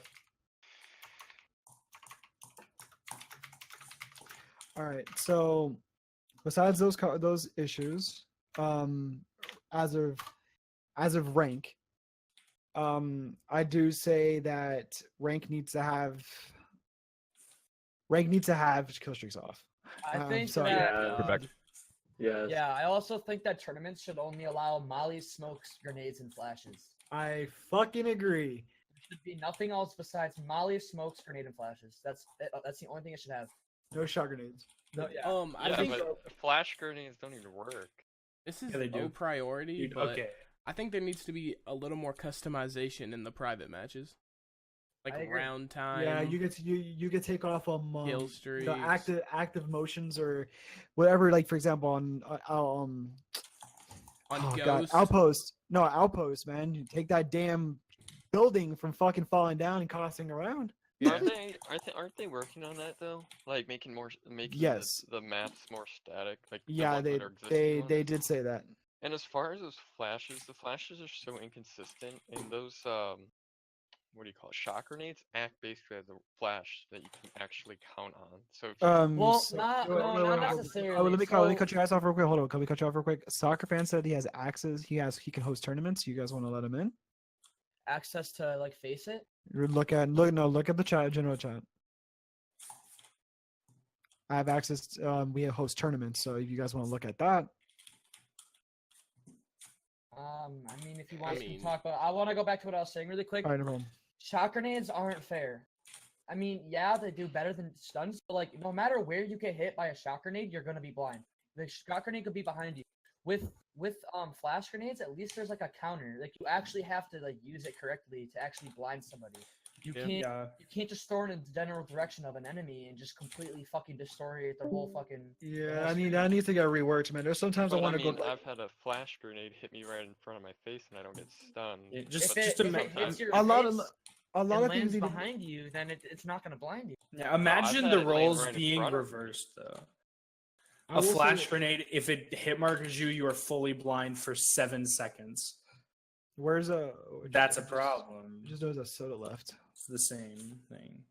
All right. So besides those issues, as of rank, I do say that rank needs to have kill streaks off. I think so Yes. Yeah, I also think that tournaments should only allow mollies, smokes, grenades, and flashes. I fucking agree. There should be nothing else besides mollies, smokes, grenade, and flashes. That's the only thing it should have. No shot grenades. No, yeah. I think but flash grenades don't even work. this is they do. low priority, but Okay. I think there needs to be a little more customization in the private matches, I like agree. round time. Yeah, you get take off kill streaks. the active motions or whatever. Like for example, on Ghost. Outpost, man. You take that damn building from fucking falling down and costing around. Aren't they working on that though? Like making Yes. the maps more static. Like Yeah, they did say that. And as far as those flashes, the flashes are so inconsistent, and those what do you call it? Shock grenades act basically as a flash that you can actually count on. So if you, not necessarily. Let me cut you guys off real quick. Hold on, can we cut you off real quick? Soccer fan said he has access. He can host tournaments. You guys want to let him in? Access to like face it. Look at the chat, general chat. I have access. We host tournaments, so if you guys want to look at that. I mean, if you want to talk about, I want to go back to what I was saying really quick. All right, no problem. Shock grenades aren't fair. I mean, yeah, they do better than stuns, but like, no matter where you get hit by a shock grenade, you're gonna be blind. The shock grenade could be behind you. With flash grenades, at least there's like a counter. Like you actually have to like use it correctly to actually blind somebody. You can't just throw it in the general direction of an enemy and just completely fucking destroy their whole fucking. Yeah, I mean that needs to get reworked, man. There's sometimes I want to go. I've had a flash grenade hit me right in front of my face and I don't get stunned. A lot of things lands behind you, then it's not gonna blind you. Yeah, imagine the roles being reversed though. A flash grenade, if it hit markers you, you are fully blind for 7 seconds. That's a problem. Just knows a soda left. It's the same thing.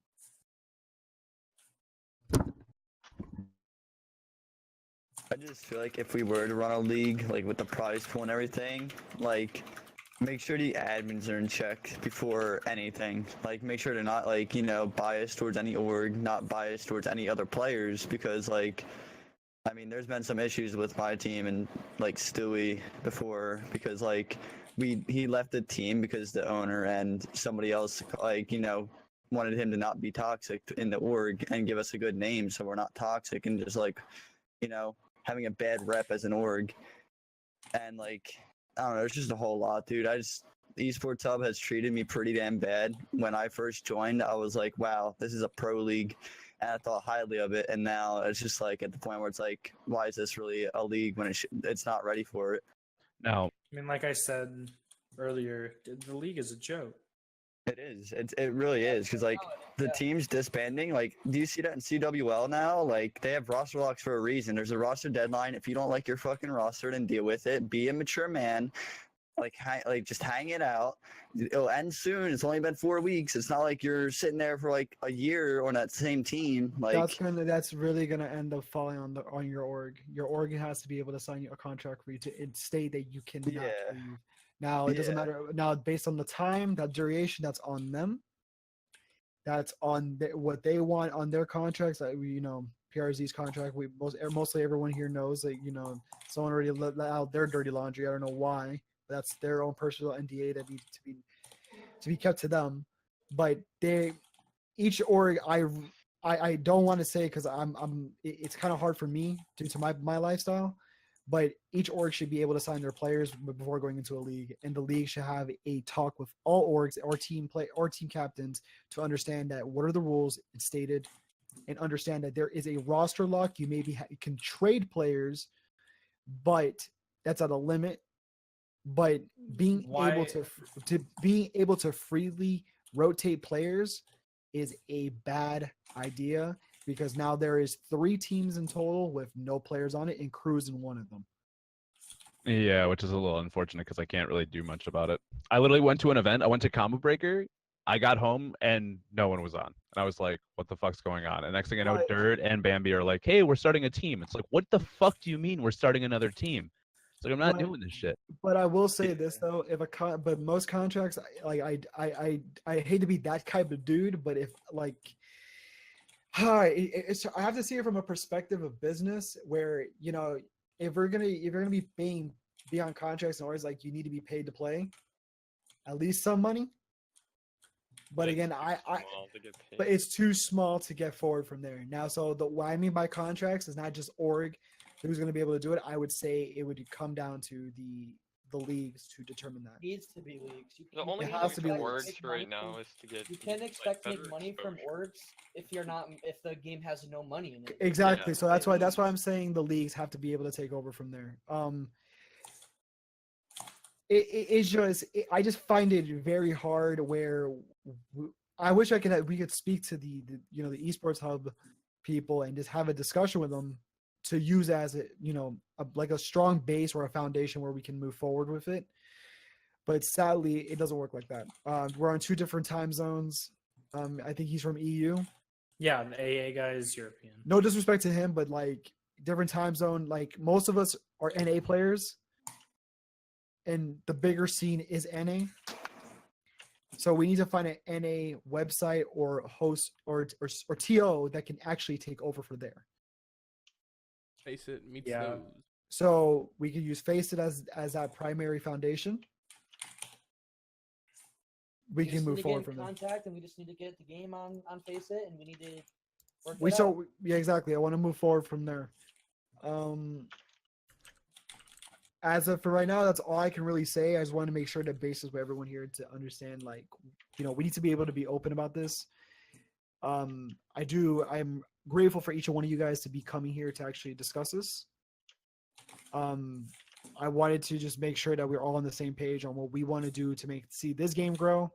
I just feel like if we were to run a league, like with the prize pool and everything, like make sure the admins are in check before anything. Like, make sure they're not, like, you know, biased towards any org, not biased towards any other players, because, like, I mean, there's been some issues with my team and, like, Stewie before, because, like, he left the team because the owner and somebody else, like, you know, wanted him to not be toxic in the org and give us a good name so we're not toxic and just, like, you know, having a bad rep as an org. And, like, I don't know, there's just a whole lot, dude. Esports Hub has treated me pretty damn bad. When I first joined, I was like, wow, this is a pro league, and I thought highly of it. And now it's just like at the point where it's like, why is this really a league when it's not ready for it? Now, I mean, like I said earlier, the league is a joke. It is. It really is, because like the teams disbanding. Like, do you see that in CWL now? Like, they have roster locks for a reason. There's a roster deadline. If you don't like your fucking roster, then deal with it. Be a mature man. Like just hang it out. It'll end soon. It's only been 4 weeks. It's not like you're sitting there for like a year on that same team. Like, that's really gonna end up falling on your org. Your org has to be able to sign you a contract for you to state that you cannot leave. Now it doesn't matter. Now based on the time, that duration, that's on them. That's on what they want on their contracts. Like, you know, PRZ's contract. Mostly everyone here knows that, you know, someone already let out their dirty laundry. I don't know why. But that's their own personal NDA that needs to be kept to them. But each org, I don't want to say, because it's kind of hard for me due to my lifestyle. But each org should be able to sign their players before going into a league, and the league should have a talk with all orgs or team captains to understand that what are the rules it's stated, and understand that there is a roster lock. You you can trade players, but that's at a limit. But being able to freely rotate players is a bad idea, because now there is 3 teams in total with no players on it, and Crew's in one of them. Yeah, which is a little unfortunate because I can't really do much about it. I literally went to an event. I went to Combo Breaker. I got home and no one was on. And I was like, what the fuck's going on? And next thing I know, Dirt and Bambi are like, hey, we're starting a team. It's like, what the fuck do you mean we're starting another team? It's like, I'm not doing this shit. But I will say this though, but most contracts, like I hate to be that type of dude, but if like, I have to see it from a perspective of business, where, you know, if you're gonna be on contracts and always, like, you need to be paid to play, at least some money. But again, but it's too small to get forward from there. Now, so what I mean by contracts is not just org who's going to be able to do it. I would say it would come down to the leagues to determine that. It needs to be leagues. The only has to be orgs right now is to get. You can't expect to make money from orgs if the game has no money in it. Exactly. So that's why I'm saying the leagues have to be able to take over from there. I just find it very hard where I wish we could speak to the esports hub people and just have a discussion with them to use as like a strong base or a foundation where we can move forward with it. But sadly, it doesn't work like that. We're on 2 different time zones. I think he's from EU. Yeah, the AA guy is European. No disrespect to him, but like different time zone. Like most of us are NA players, and the bigger scene is NA. So we need to find an NA website or host or TO that can actually take over for there. Face it meets those. So we could use Face It as that primary foundation. We can move forward from there. And we just need to get the game on Face It, and we need to work yeah, exactly. I want to move forward from there. As of for right now, that's all I can really say. I just want to make sure that basis with everyone here to understand, like, we need to be able to be open about this. I'm grateful for each one of you guys to be coming here to actually discuss this. I wanted to just make sure that we're all on the same page on what we want to do to see this game grow,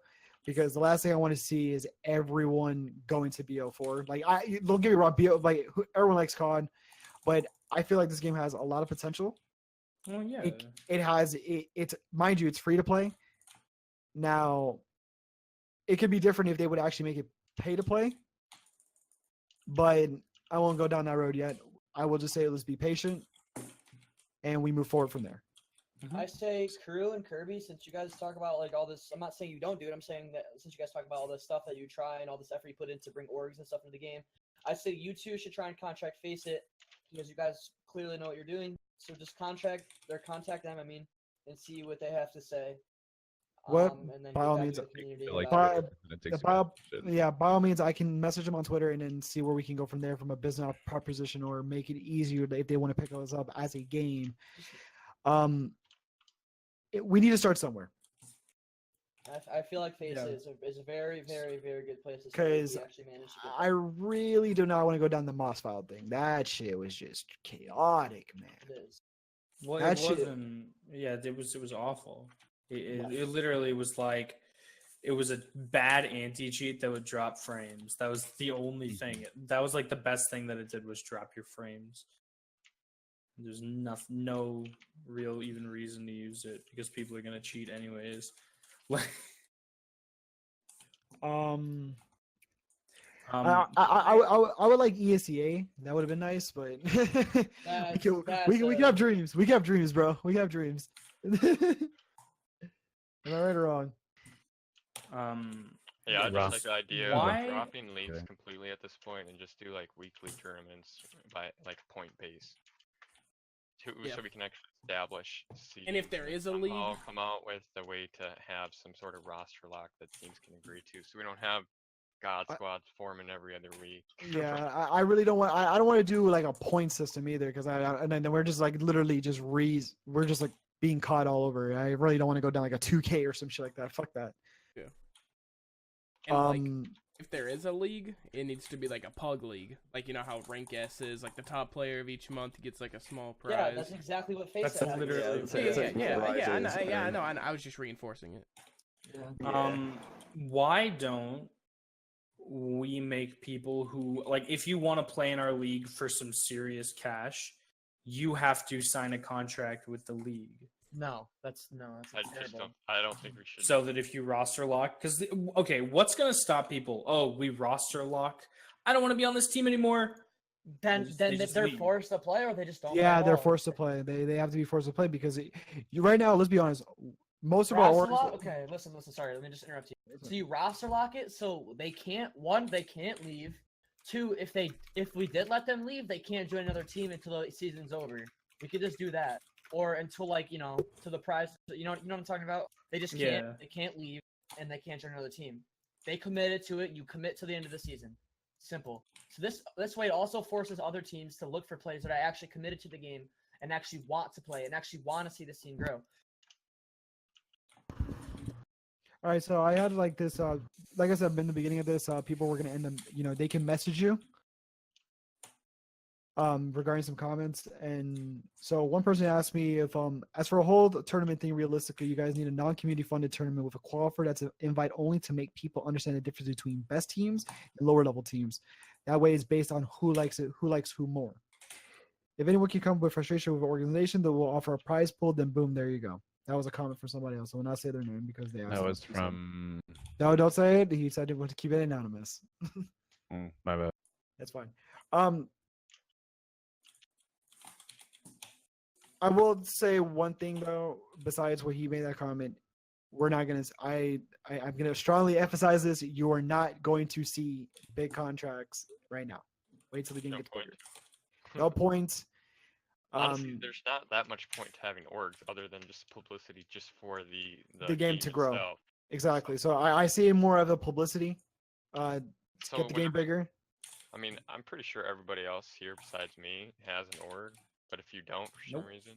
because the last thing I want to see is everyone going to BO4. Like, don't get me wrong, everyone likes COD, but I feel like this game has a lot of potential. Oh yeah, it's mind you, it's free to play. Now, it could be different if they would actually make it pay to play, but I won't go down that road yet. I will just say let's be patient and we move forward from there. I say Crew and Kirby, since you guys talk about like all this. I'm not saying you don't do it. I'm saying that since you guys talk about all this stuff that you try and all this effort you put in to bring orgs and stuff into the game, I say you two should try and contract Face It because you guys clearly know what you're doing. So just contact them. I mean, and see what they have to say. What? And then By all get back means, to the community Like, about it. by all means, I can message them on Twitter and then see where we can go from there from a business proposition or make it easier if they want to pick us up as a game. We need to start somewhere. I feel like Face It is a very, very, very good place to start. Because I really do not want to go down the Moss file thing. That shit was just chaotic, man. It is. Well, it wasn't. Yeah, it was awful. It literally was like, it was a bad anti-cheat that would drop frames. That was the only thing. That was like the best thing that it did was drop your frames. There's no real even reason to use it because people are gonna cheat anyways. I would like ESEA. That would have been nice, but we can have dreams. We can have dreams, bro. We can have dreams. Am I right or wrong? Yeah, I just like the idea of dropping leagues completely at this point and just do like weekly tournaments by like point base. So we can actually establish. And if there is a league, come out with a way to have some sort of roster lock that teams can agree to, so we don't have God squads forming every other week. Yeah, I really don't want. I don't want to do like a point system either, because and then we're just like literally just we're just like being caught all over. I really don't want to go down like a 2K or some shit like that. Fuck that. Yeah. And like, if there is a league, it needs to be like a pug league. Like, you know how Rank S is, like the top player of each month gets like a small prize. Yeah, that's exactly what Face It has. I know. I was just reinforcing it. Yeah. Why don't we make people who, like, if you want to play in our league for some serious cash, you have to sign a contract with the league. That's terrible. I don't think we should. So that if you roster lock, because what's gonna stop people? Oh, we roster lock. I don't want to be on this team anymore. Then they're forced to play, or they just don't. Yeah, they're forced to play. They have to be forced to play because right now, let's be honest, most of our orgs. Okay, listen. Sorry, let me just interrupt you. So you roster lock it, so they can't. One, they can't leave. Two, if we did let them leave, they can't join another team until the season's over. We could just do that. Or until to the prize, you know what I'm talking about? They just can't. Yeah. They can't leave, and they can't join another team. They committed to it. You commit to the end of the season. Simple. So this way it also forces other teams to look for players that are actually committed to the game and actually want to play and actually want to see this team grow. All right, so I had like this. Like I said in the beginning of this, people were gonna end them. They can message you. Regarding some comments, and so one person asked me if as for a whole tournament thing, realistically, you guys need a non-community funded tournament with a qualifier that's an invite only to make people understand the difference between best teams and lower level teams. That way, it's based on who likes it, who likes who more. If anyone can come up with frustration with an organization that will offer a prize pool, then boom, there you go. That was a comment from somebody else. I will not say their name because they asked. That was from. No, don't say it. He said he wanted to keep it anonymous. My bad. That's fine. I will say one thing though, besides what he made that comment, we're not gonna. I'm gonna strongly emphasize this. You are not going to see big contracts right now. Wait till the game gets bigger. No points. Honestly, there's not that much point to having orgs other than just publicity, just for the game to grow. Itself. Exactly. So I see more of a publicity. To get the game bigger. I mean, I'm pretty sure everybody else here besides me has an org. But if you don't for some reason,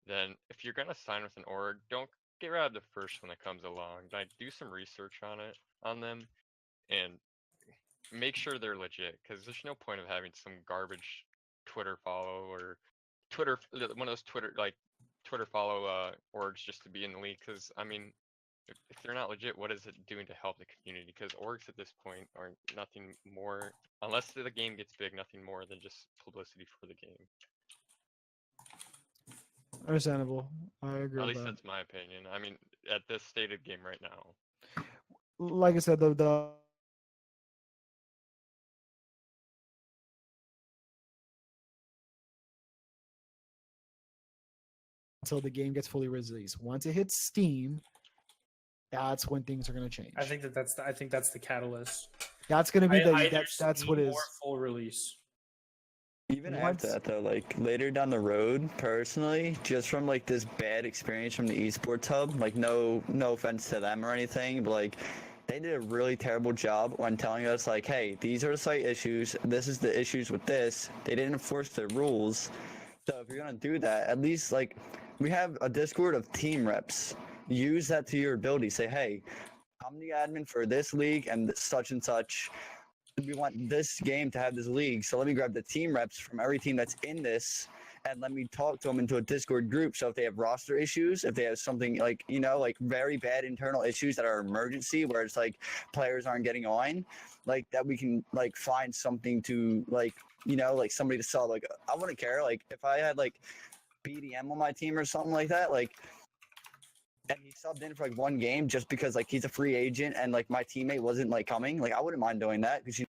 then if you're gonna sign with an org, don't get rid of the first one that comes along. Like, do some research on them, and make sure they're legit. Because there's no point of having some garbage Twitter follow or one of those Twitter follow orgs just to be in the league. Because I mean, if they're not legit, what is it doing to help the community? Because orgs at this point are nothing more, unless the game gets big, nothing more than just publicity for the game. Understandable. I agree. At least that's my opinion. I mean, at this state of game right now. Like I said, the until the game gets fully released. Once it hits Steam, that's when things are going to change. I think that's the catalyst. That's going to be Either that's what Steam it is. or full release. Even Once- after that though, like later down the road, personally, just from like this bad experience from the esports hub, like no offense to them or anything, but like they did a really terrible job when telling us like, hey, these are the site issues, this is the issues with this. They didn't enforce the rules. So if you're gonna do that, at least like we have a Discord of team reps. Use that to your ability. Say, hey, I'm the admin for this league and such and such. We want this game to have this league, so let me grab the team reps from every team that's in this and let me talk to them into a Discord group. So if they have roster issues, if they have something like, like very bad internal issues that are emergency where it's like players aren't getting on, like that we can like find something to like, like somebody to sell. Like I wouldn't care. Like if I had like BDM on my team or something like that, like, and he subbed in for like one game just because like he's a free agent and like my teammate wasn't like coming, like I wouldn't mind doing that because